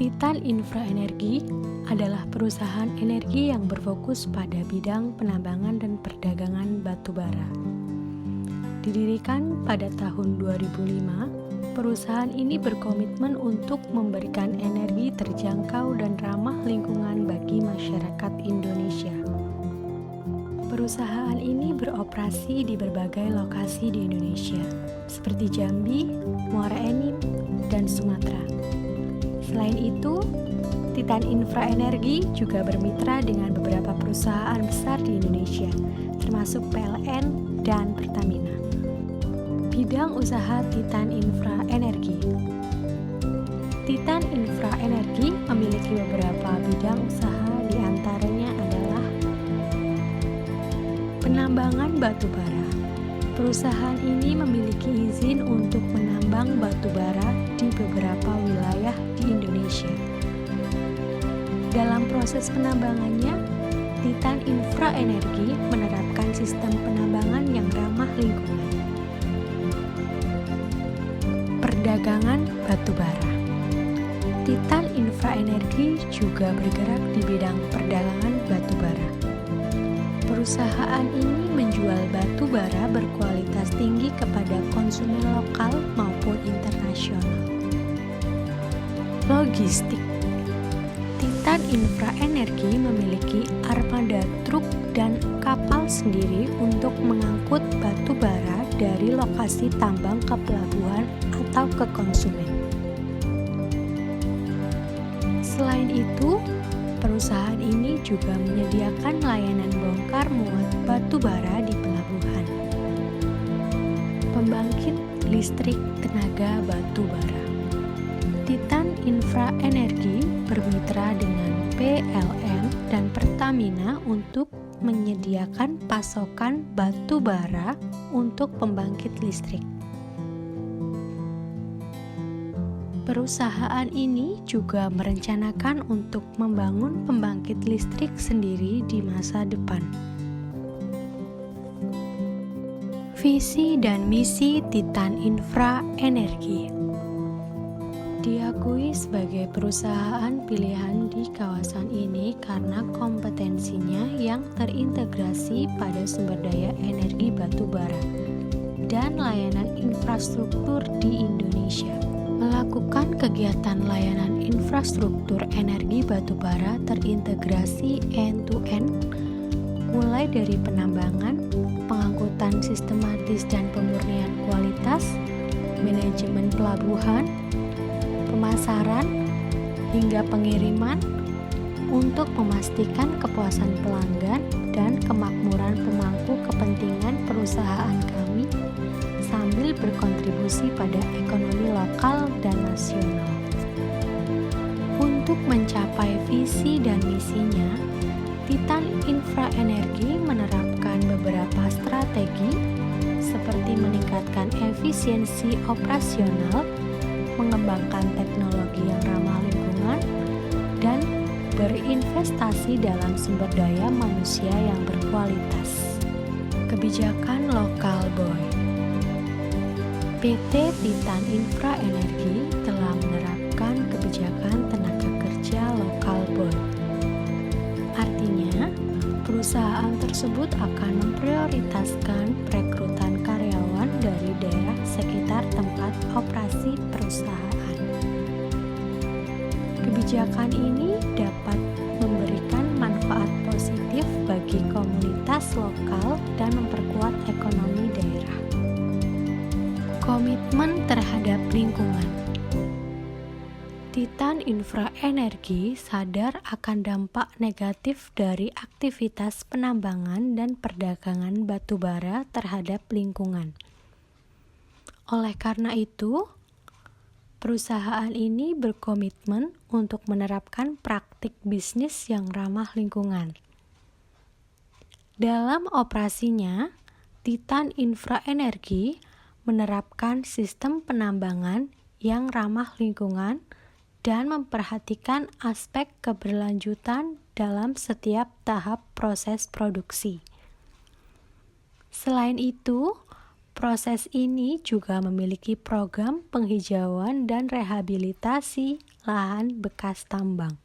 Titan Infra Energi adalah perusahaan energi yang berfokus pada bidang penambangan dan perdagangan batu bara. Didirikan pada tahun 2005, perusahaan ini berkomitmen untuk memberikan energi terjangkau dan ramah lingkungan bagi masyarakat Indonesia. Perusahaan ini beroperasi di berbagai lokasi di Indonesia, seperti Jambi, Muara Enim, dan Sumatera. Selain itu, Titan Infra Energi juga bermitra dengan beberapa perusahaan besar di Indonesia, termasuk PLN dan Pertamina. Bidang usaha Titan Infra Energi. Titan Infra Energi memiliki beberapa bidang usaha, di antaranya adalah penambangan batu bara. Perusahaan ini memiliki izin untuk menambang batu bara di beberapa wilayah di Indonesia. Dalam proses penambangannya, Titan Infra Energi menerapkan sistem penambangan yang ramah lingkungan. Perdagangan batu bara. Titan Infra Energi juga bergerak di bidang perdagangan batu bara. Perusahaan ini menjual batu bara berkualitas tinggi kepada konsumen lokal maupun internasional. Logistik. Titan Infra Energi memiliki armada truk dan kapal sendiri untuk mengangkut batu bara dari lokasi tambang ke pelabuhan atau ke konsumen. Selain itu, perusahaan ini juga menyediakan layanan bongkar muat batu bara di pelabuhan. Pembangkit listrik tenaga batu bara. Titan Infra Energi bermitra dengan PLN dan Pertamina untuk menyediakan pasokan batu bara untuk pembangkit listrik. Perusahaan ini juga merencanakan untuk membangun pembangkit listrik sendiri di masa depan. Visi dan misi Titan Infra Energi. Diakui sebagai perusahaan pilihan di kawasan ini karena kompetensinya yang terintegrasi pada sumber daya energi batu bara dan layanan infrastruktur di Indonesia. Melakukan kegiatan layanan infrastruktur energi batu bara terintegrasi end-to-end, mulai dari penambangan, pengangkutan sistematis dan pemurnian kualitas, manajemen pelabuhan, pemasaran, hingga pengiriman untuk memastikan kepuasan pelanggan dan kemakmuran pemangku kepentingan perusahaan kami sambil berkontribusi pada ekonomi lokal dan nasional. Untuk mencapai visi dan misinya, Titan Infra Energi menerapkan beberapa strategi seperti meningkatkan efisiensi operasional, mengembangkan teknologi yang ramah lingkungan, dan berinvestasi dalam sumber daya manusia yang berkualitas. Kebijakan Lokal Boy. PT Titan Infra Energi telah menerapkan kebijakan tenaga kerja lokal boy. Artinya, perusahaan tersebut akan memprioritaskan perekrutan karyawan dari daerah sekitar tempat operasi perusahaan. Kebijakan ini dapat memberikan manfaat positif bagi komunitas lokal dan memperkuat ekonomi daerah. Komitmen terhadap lingkungan. Titan Infra Energi sadar akan dampak negatif dari aktivitas penambangan dan perdagangan batu bara terhadap lingkungan. Oleh karena itu, perusahaan ini berkomitmen untuk menerapkan praktik bisnis yang ramah lingkungan. Dalam operasinya, Titan Infra Energi menerapkan sistem penambangan yang ramah lingkungan dan memperhatikan aspek keberlanjutan dalam setiap tahap proses produksi. Selain itu, Proses ini juga memiliki program penghijauan dan rehabilitasi lahan bekas tambang.